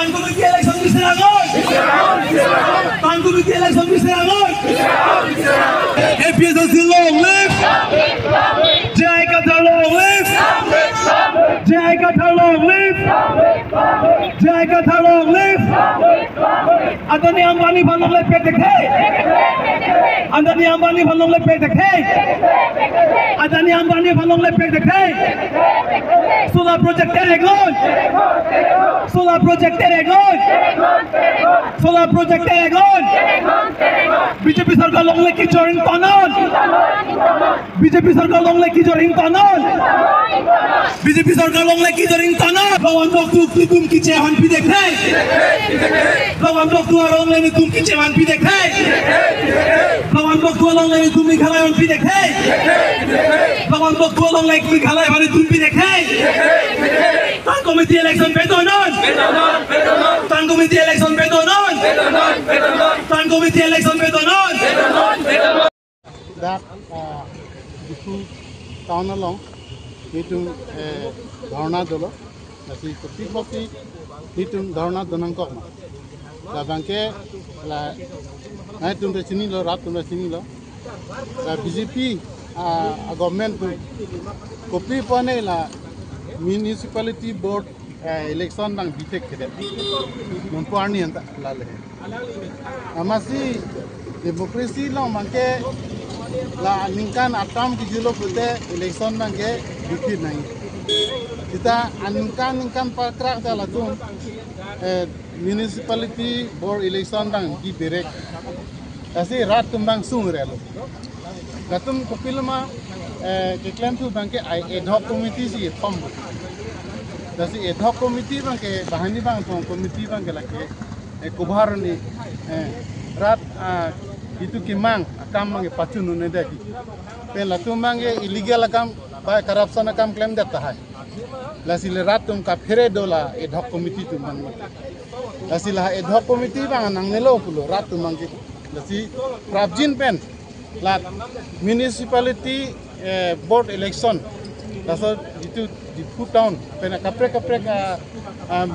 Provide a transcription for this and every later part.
Tangguh election diserang. Tangguh election diserang. APSC long live. Jai Qatar long live. Jai Qatar long live. Jai Qatar long live. Adani Ambani bhanong le pek dekhe. Adani Ambani bhanong le pek dekhe. Adani Ambani bhanong le pek dekhe. Solar project teregon. Solar project teregon. Solar project teregon. BJP sarkar long le kichoring tanon. BJP sarkar long le kichoring tanon. BJP sarkar long le kichoring tanon. Lawan waktu tum kichehan pi dekhe. Lawan waktu long le tum kichehan pi dekhe. Lawan waktu long le tum Meghalaya pi dekhe. Lawan waktu long le Meghalaya bhare tum pi dekhe. Tan committee election betonon. Tan committee election betonon. Tan committee election betonon. That difu town along hitung dharna dolo nasi kopi hitung dharna donangkok ma la bangke la nai tum de sini lo rat tum de sini lo la BJP government tu kopi pone la municipality board election nang bitek kede monparni anta la le amasi demokrasi long mangke la ningkan atam ki julo pute election mangke dikit nahi kita ningkan pakrak dala tum municipality board election dang di berek asi rat tumbang sung relo gatum kopilma keklem tu bangke ad hoc committee si pom dasi ad hoc committee bangke bahani bang tong committee bangke lake kubhar ni rat itu kimang akam mangi pacu nune deki pen latum mangi illegal akam by corruption akam claim deta hai lasi le rat tum ka phere dola ad hoc committee tum man lasi la ad hoc committee bang nang nelo pulo rat tum mangi lasi prabjin pen lat municipality board election laso itu di put down pen kapre ka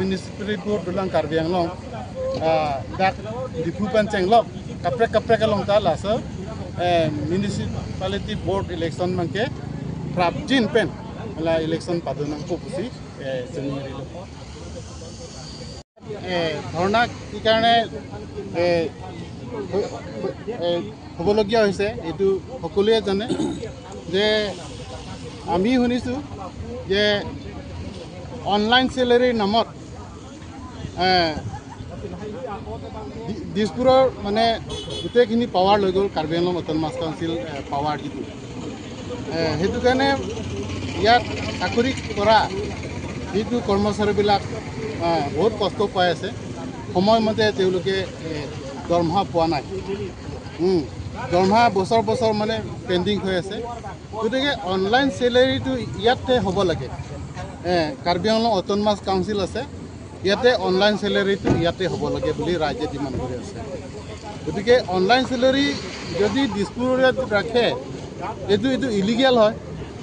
municipality board dolang karbiang long dak di pupan cenglok kapre kalong tala so municipality board election mangke prabjin pen la election padunang ko pusi January lo dhorna ki karone হবলগীয়া হৈছে এটো সকলোৱে জানে যে আমি শুনিছো যে online স্যালাৰি নামত দিছপুৰৰ মানে গোটেইখিনি পাৱাৰ লৈ গ'ল Karbi Anglong autonomous council power যিটো সেইটো কাৰণে ইয়াত চাকৰি কৰা যিটো কৰ্মচাৰীবিলাক বহুত কষ্ট পাই আছে সময়মতে তেওঁলোকে দৰমহা পোৱা নাই দৰমহা বছৰ মানে পেণ্ডিং হৈ আছে গতিকে অনলাইন স্যালাৰিটো ইয়াতে হ'ব লাগে কাৰ্বি আংলং অট'নমাছ কাউন্সিল আছে ইয়াতে অনলাইন স্যালাৰিটো ইয়াতে হ'ব লাগে বুলি ৰাইজে ডিমাণ্ড কৰি আছে গতিকে অনলাইন স্যালাৰি যদি দিছপুৰত ৰাখে এইটো ইলিগেল হয়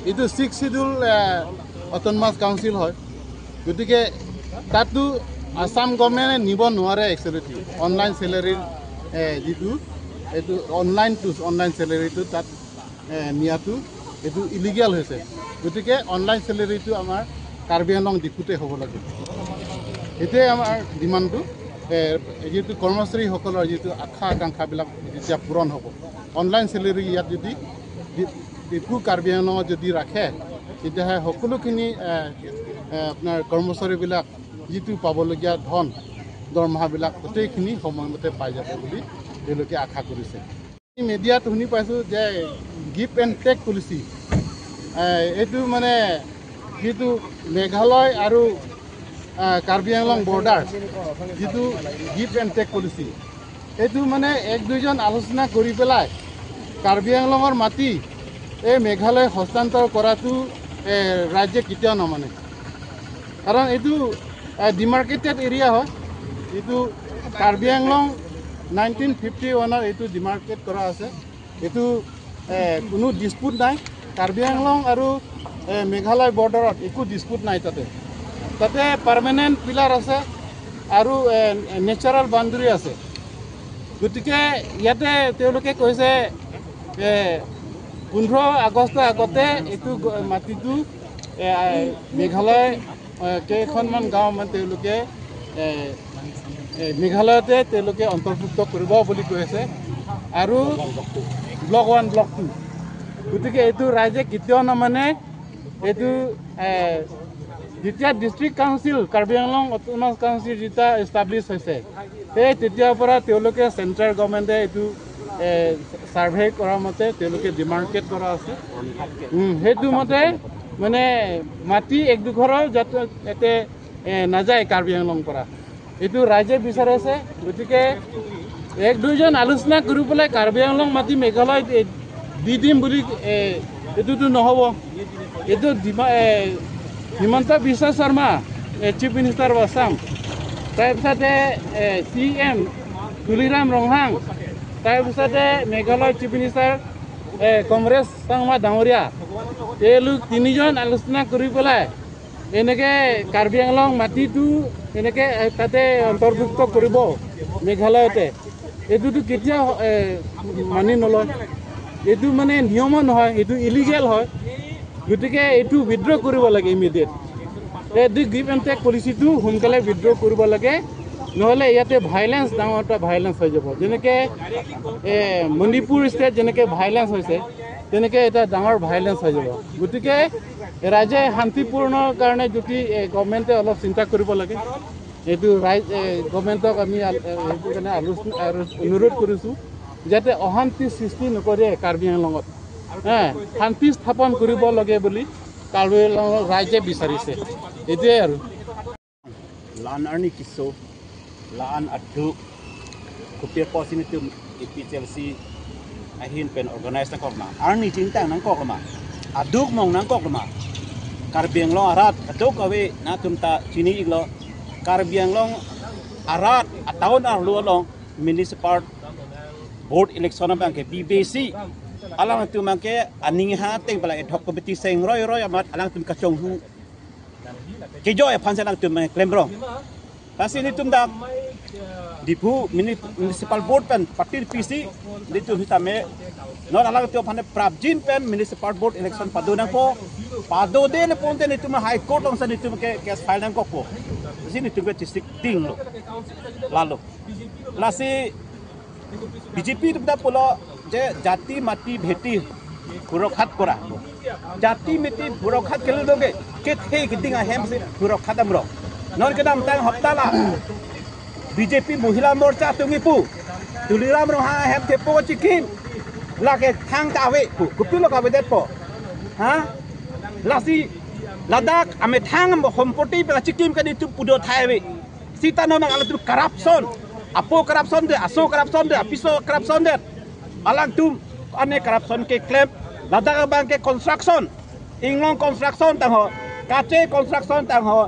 এইটো 6 শিডিউল অট'নমাছ কাউন্সিল হয় গতিকে তাতো আসাম গভৰ্ণমেণ্টে নিব নোৱাৰে একচুৱেলি অনলাইন স্যালাৰিৰ যিটো এইটো অনলাইন স্যালাৰিটো তাত নিয়াটো এইটো ইলিগেল হৈছে গতিকে অনলাইন স্যালাৰিটো আমাৰ কাৰ্বি আংলং ডিপুতে হ'ব লাগে এতে আমাৰ ডিমাণ্ডটো যেটো কৰ্মচাৰীসকলৰ যেটো আশা আকাংক্ষাবিলাক যেতিয়া পূৰণ হ'ব অনলাইন স্যালাৰি ইয়াত যদি ডিপু কাৰ্বি আংলং যদি ৰাখে তেতিয়াহে সকলোখিনি আপোনাৰ কৰ্মচাৰীবিলাক যেটো পাবলগীয়া ধন দৰমহাবিলাক গোটেইখিনি সময়মতে পাই যাব বুলি তেওঁলোকে আশা কৰিছে মিডিয়াত শুনি পাইছোঁ যে গিভ এণ্ড টেক পলিচি এইটো মানে যেটো মেঘালয় আৰু কাৰ্বি আংলং বৰ্ডাৰ যেটো গিভ এণ্ড টেক পলিচি এইটো মানে এক দুইজন আলোচনা কৰি পেলাই কাৰ্বি আংলঙৰ মাটি এই মেঘালয় হস্তান্তৰ কৰাটো ৰাজ্যে কেতিয়াও নমানে কাৰণ এইটো ডিমাৰ্কেটেড এৰিয়া হয় এইটো কাৰ্বি আংলং 1951 এইটো ডিমাৰ্কেট কৰা আছে এইটো কোনো ডিসপুট নাই কাৰ্বি আংলং আৰু মেঘালয় বৰ্ডাৰত একো ডিসপুট নাই তাতে পাৰ্মানেন্ট পিলাৰ আছে আৰু নেচাৰেল বাউণ্ডেৰী আছে গতিকে ইয়াতে তেওঁলোকে কৈছে 15 আগষ্টৰ আগতে এইটো মাটিটো মেঘালয় কেইখনমান গাঁও মানে তেওঁলোকে মেঘালয়তে তেওঁলোকে অন্তৰ্ভুক্ত কৰিব বুলি কৈ আছে আৰু ব্লক 1 ব্লক 2 গতিকে এইটো ৰাইজে কেতিয়াও নামানে এইটো যেতিয়া district council Karbi Anglong autonomous council যেতিয়া এষ্টাব্লিছ হৈছে সেই তেতিয়াৰ পৰা তেওঁলোকে চেণ্ট্ৰেল গভৰ্ণমেণ্টে এইটো ছাৰ্ভে কৰা মতে তেওঁলোকে ডিমাৰ্কেট কৰা আছে সেইটো মতে মানে মাটি এক দুঘৰৰ যাতে ইয়াতে নাযায় কাৰ্বি আংলং পৰা এইটো ৰাইজে বিচাৰিছে গতিকে এক দুইজন আলোচনা কৰি পেলাই কাৰ্বি আংলং মাটি মেঘালয় দি দিম বুলি এইটোতো নহ'ব এইটো Himanta Biswa Sarma chief minister of Assam তাৰপিছতে CM তুলিৰাম ৰংহাং তাৰপিছতে মেঘালয় চিফ মিনিষ্টাৰ কংগ্ৰেছ চাংমা ডাঙৰীয়া তেওঁলোক তিনিজন আলোচনা কৰি পেলাই এনেকৈ কাৰ্বি আংলং মাটিটো এনেকৈ তাতে অন্তৰ্ভুক্ত কৰিব মেঘালয়তে এইটোতো কেতিয়াও মানি নলয় এইটো মানে নিয়ম নহয় এইটো ইলিগেল হয় গতিকে এইটো উইথড্ৰ কৰিব লাগে ইমিডিয়েট এই গিভ এণ্ড টেক পলিচিটো সোনকালে উইথড্ৰ কৰিব লাগে নহ'লে ইয়াতে ভাইলেঞ্চ ডাঙৰ এটা ভাইলেঞ্চ হৈ যাব যেনেকৈ মণিপুৰ ষ্টেট যেনেকৈ ভাইলেঞ্চ হৈছে তেনেকৈ এটা ডাঙৰ ভাইলেঞ্চ হৈ যাব গতিকে ৰাইজে শান্তিপূৰ্ণৰ কাৰণে যদি গভৰ্ণমেণ্টে অলপ চিন্তা কৰিব লাগে এইটো গভৰ্ণমেণ্টক আমি সেইটো কাৰণে অনুৰোধ কৰিছোঁ যাতে অশান্তি সৃষ্টি নকৰে কাৰ্বি আংলঙত শান্তি স্থাপন কৰিব লাগে বুলি কাৰ্বি আংলঙৰ ৰাইজে বিচাৰিছে এইটোৱে আৰু laan arni kiso laan aduk kupir posinitum IPCLC ahin pen organize na kokma arni cintang nang kokma aduk mong nang kokma Karbi Anglong arat aduk awe na tumta chini iglo Karbi Anglong arat atawon arlu along municipal board election bang ke BBC alang tu mangke aning ha teng bala ad hoc committee seng roy amat alang tum kachong hu kejo e phansa lang tum klembrong pasi ni tum dak dipu municipal board pen party PC ni tu hitame no alang tu phane prabjin pen municipal board election padonang po pado de ne ponte ni tum high court long sa ni tum ke case file nang ko po sini tum district ting lo lalu lasi BJP tum da polo যে জাতি মাটি ভেটি সুৰক্ষাত কৰা জাতি মাটি সুৰক্ষাত কেলে লগে কে থে গিদিং আহেম সে সুৰক্ষাত আমৰ নন কে নাম তাং হপ্তালা বিজেপি মহিলা মোৰ্চা তুঙিপু তুলিৰাম ৰহা হেম থেপো চিকিম লাগে থাং তাৱে কুপি লগাবে দেপ হা লাসি লাদাখ আমি থাং সম্পত্তি পেলা চিকিম কে দিতু পুদো থাইবে সিতানো নাং আলতু কারাপশন আপো কারাপশন দে আসো corruption De আপিসো corruption De alang tum ane corruption ke claim ladang bang ke construction inglong construction tang ho kache construction tang ho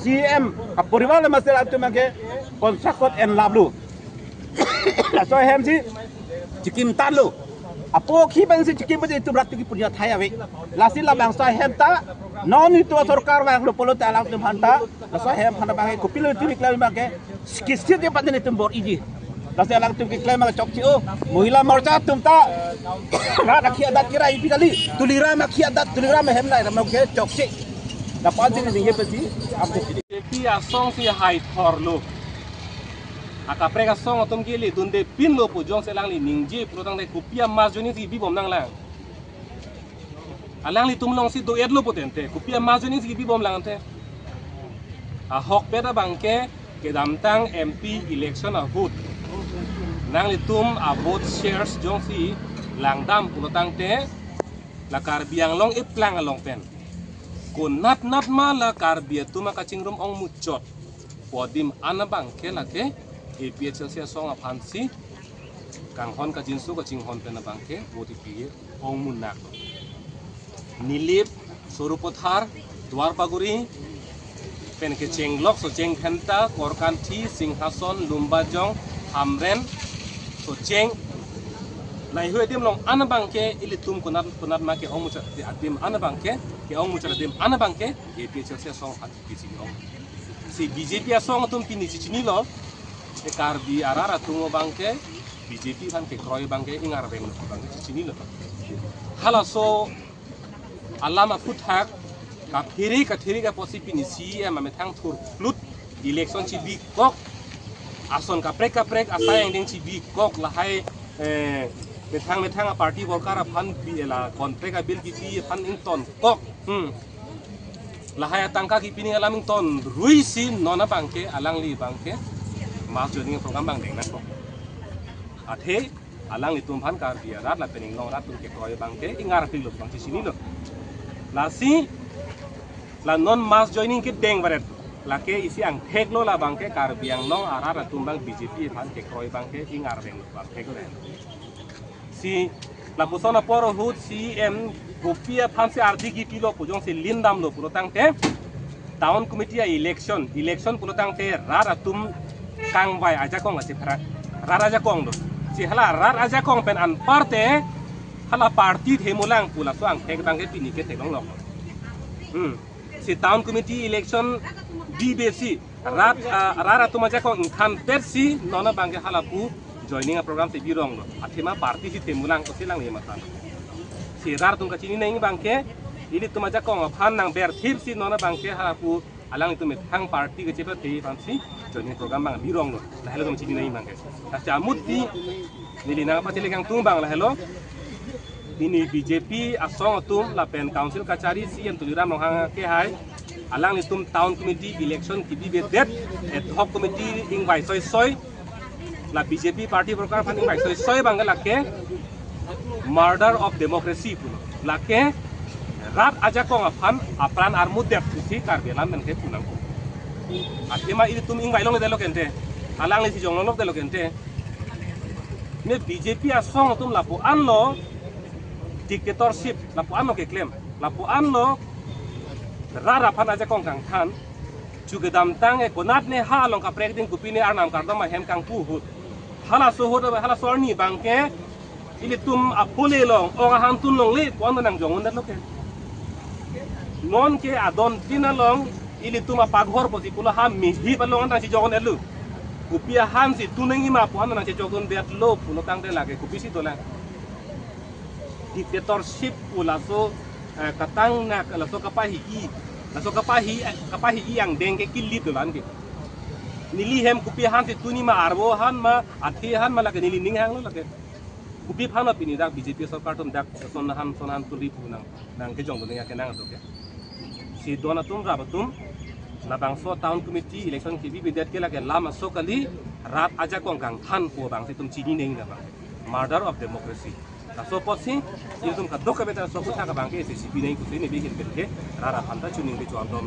CM apuriwal masela tum ke construction en lablu la so hem si chikim talu apo khi bang si chikim bade tum ratu ki punya thaya we lasi la bang so hem ta non itu sarkar bang lo polo ta alang tum hanta la so hem hana bang ko pilu tu claim bang ke kisit de paden tum bor iji Lasi alang tum kiklay mga chokchi o Mohila morcha tum ta Rakhi adat kira ipi kali Tulira makhi adat tulira mehem na Ramang kaya chokchi Dapat sini tinggi pasti Amde sini Epi asong si hai thor lo Akapre asong otom kili Dunde pin lo po jong selang li ningji Protang de kupia mas joni si bibom nang lang Alang li tumlong si do edlo potente Kupia mas joni si bibom lang ante Ahok peta bangke Kedamtang MP election ahut nang litum vote shares jong si langdam pulotang te la Karbi Anglong iplang along pen kun nat ma la Karbi tuma kaching rum ong muchot podim anabang ke la ke APHL sia song aphansi kang hon ka jinsu ka ching hon pen abang ke boti pi ong munak nilip sorupothar dwarpaguri pen ke chenglok so cheng khanta korkanthi singhason lumbajong amren so cheng nai hue dim long anabang ke ilitum kunat ma ke ong mucha adim anabang ke ong mucha adim anabang ke APHL sia song hat kisi ong si BJP asong tum pini cicini lo e karbi arara tungo bangke BJP kan ke kroy bangke ingar beng lo bangke cicini lo hala so alama futhak ka thiri ka posi pini CM ametang thur lut election cibi kok ason ka prek asayang ding cibi kok lahai metang party worker pan la kontrak bil ki pan ington kok lahaya tangka ki pining alaming ton ruisi nona bangke alang li bangke mas joining program bang deng na kok athe alang li tumpan kar biarat la pening long rat ke kroy bangke ingar pi lo bang sini lo la si la non mas joining ki deng baret la ke isi ang thek lo la bangke kar biang long arara tumbang BJP pan ke kroy bangke ingar beng lo bangke ko si la pusona poro hut CM gopia phanse ardigi pilo pujong si lindam lo purotang te town committee election purotang te rara tum kang bai aja kong asi phara rara aja kong do si hala rara aja kong pen an parte hala party themulang pula so ang thek bangke pini ke telong lo si town committee election DBC rara tum aja kong inthan persi nona bangke hala pu joining a program te birong lo athima party si temulang ko silang ni matan si rar tung kacini nang bangke ini tu maja kong phan nang ber thip si nona bangke halapu alang itu methang party ke cepat te pansi joining program bang birong lo la hello tum cini nang bangke ta jamut di nili nang patile kang tumbang la hello ini BJP asong tum la pen council kachari si yang tulira mohang ke hai alang itum town committee election ki bi det ad hoc committee ing vai soy la BJP party worker fan ing vai soy bangga la ke murder of democracy puno lake rat aja kong afan apran armut dep si karbelan men ke punang atima ini tum ing bailong delo kente alang si jong lok delo kente ne BJP asong tum lapu anlo dictatorship lapu anlo ke claim lapu anlo rara fan aja kong kang than juga damtang e konat ne halong ka preding kupine arnam kardama hem kang puhut hala sohod hala sorni bangke ini tum apole long orang hantun long le kuan nang jongon dat loke non ke adon tinalong ini tum apaghor posi pula ha mihi balong nang si jongon elu kupia han si tuneng ima puan nang si jongon bet lo pulo kang de lage kupisi dolang dictatorship pula so katang na la so kapahi yang dengke kilit dolan ke nili hem kupia han si tuni ma arbo han ma athi han ma lage nili ning hang lo lage kupi phana pini dak BJP sarkar tum dak sonahan tuli punang nang ke jong dunia ke nang doke si dona tum rabatum la bangso town committee election ki bi det ke la ke lama sokali rat aja kong kang than po bang si tum chini ning da bang murder of democracy ta so posi tum ka doka beta so ku ka bang ke si bi nei ku se ne bi ke rara phanta chuning ke chon dom